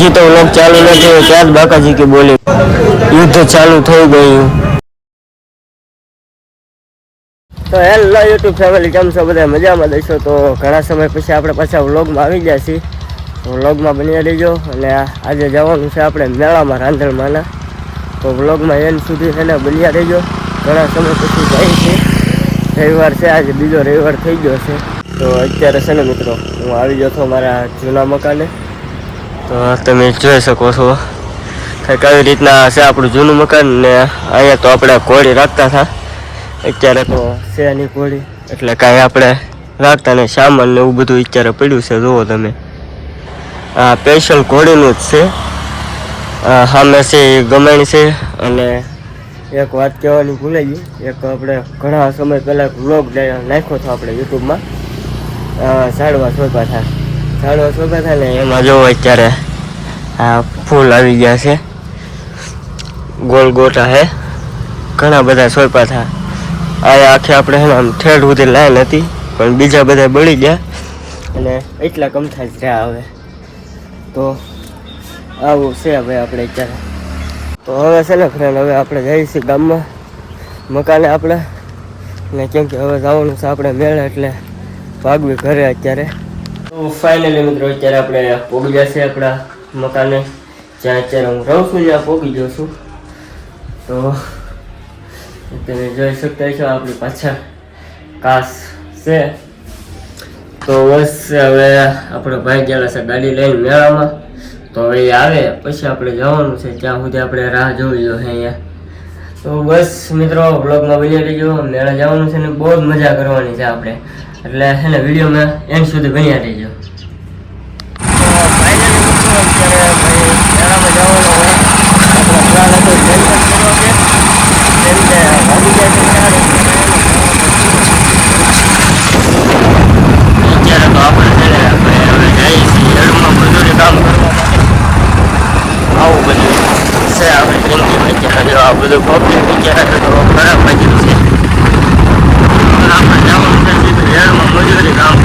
હજી તો વ્લોગ ચાલુ નથી ત્યાં જ બાકાજી કે બોલી યુદ્ધ ચાલુ થઈ ગયું. તો હેલો યુટ્યુબ ફેમિલી, કેમ છો બધા? મજામાં દઈશો. તો ઘણા સમય પછી આપણે પાછા વ્લોગમાં આવી ગયા છીએ. વ્લોગમાં બની રહેજો. અને આજે જવાનું છે આપણે મેળામાં રાંધણમાંના. તો વ્લોગમાં એન્ડ સુધી એને બન્યા રહેજો. ઘણા સમય પછી જાય છે, રવિવાર છે આજે, બીજો રવિવાર થઈ ગયો છે. તો અત્યારે છે ને મિત્રો, હું આવી ગયો છું મારા જૂના મકાને. તો તમે જોઈ શકો છો કંઈક આવી રીતના છે આપણું જૂનું મકાન. ને અહીંયા તો આપણે ઘોડી રાખતા હતા, અત્યારે તો છે નહીં ઘોડી, એટલે કાંઈ આપણે રાખતા નહીં. સામાન ને એવું બધું અત્યારે પડ્યું છે. જુઓ તમે, આ સ્પેશિયલ ઘોડીનું જ છે. સામે છે એ ગમાણી છે. અને એક વાત કહેવાની ભૂલાઈ ગઈ, એક આપણે ઘણા સમય પહેલાં વ્લોગ નાખ્યો હતો આપણે યુટ્યુબમાં, ઝાડવા સોંપ્યા થાય ને એમાં જો અત્યારે આ ફૂલ આવી ગયા છે, ગોળ ગોટા હે, ઘણા બધા સોંપ્યા હતા. આ આખી આપણે છે ને આમ ઠેઠ સુધી લાઈન હતી, પણ બીજા બધા બળી ગયા અને એટલા કમથા જ રહ્યા હવે. તો આવું છે ભાઈ આપણે અત્યારે. તો હવે છે ને ફ્રેન્ડ, હવે આપણે જઈએ છીએ ગામમાં મકાને આપણે, ને કેમ કે હવે જવાનું છે આપણે મેળે, એટલે ભાગવી ઘરે અત્યારે. તો ફાઇનલી મિત્રો, અત્યારે આપણે પોગી જશે આપણા મકાને, જ્યાં અત્યારે હું રહું છું ત્યાં પોગી જાઉં છું. તો તમે જોઈ શકતા છો આપણી પાછળ કાસ છે. તો બસ હવે આપણે ભાઈ ગયેલા છે ગાડી લઈને મેળામાં. તો હવે એ આવે પછી આપણે જવાનું છે, ત્યાં સુધી આપણે રાહ જોવી જોઈએ અહીંયા. તો બસ મિત્રો, બ્લોગમાં બની રહીજો. મેળા જવાનું છે ને બહુ જ મજા કરવાની છે આપણે, એટલે છે ને વિડીયોમાં એન્ડ સુધી બન્યા રહીજો. આ બધું પબ્લિક અત્યારે તો ખરાબ બાજુ છે. આપણે જવાનું છે સીધું રેલમાં મજૂરી કામ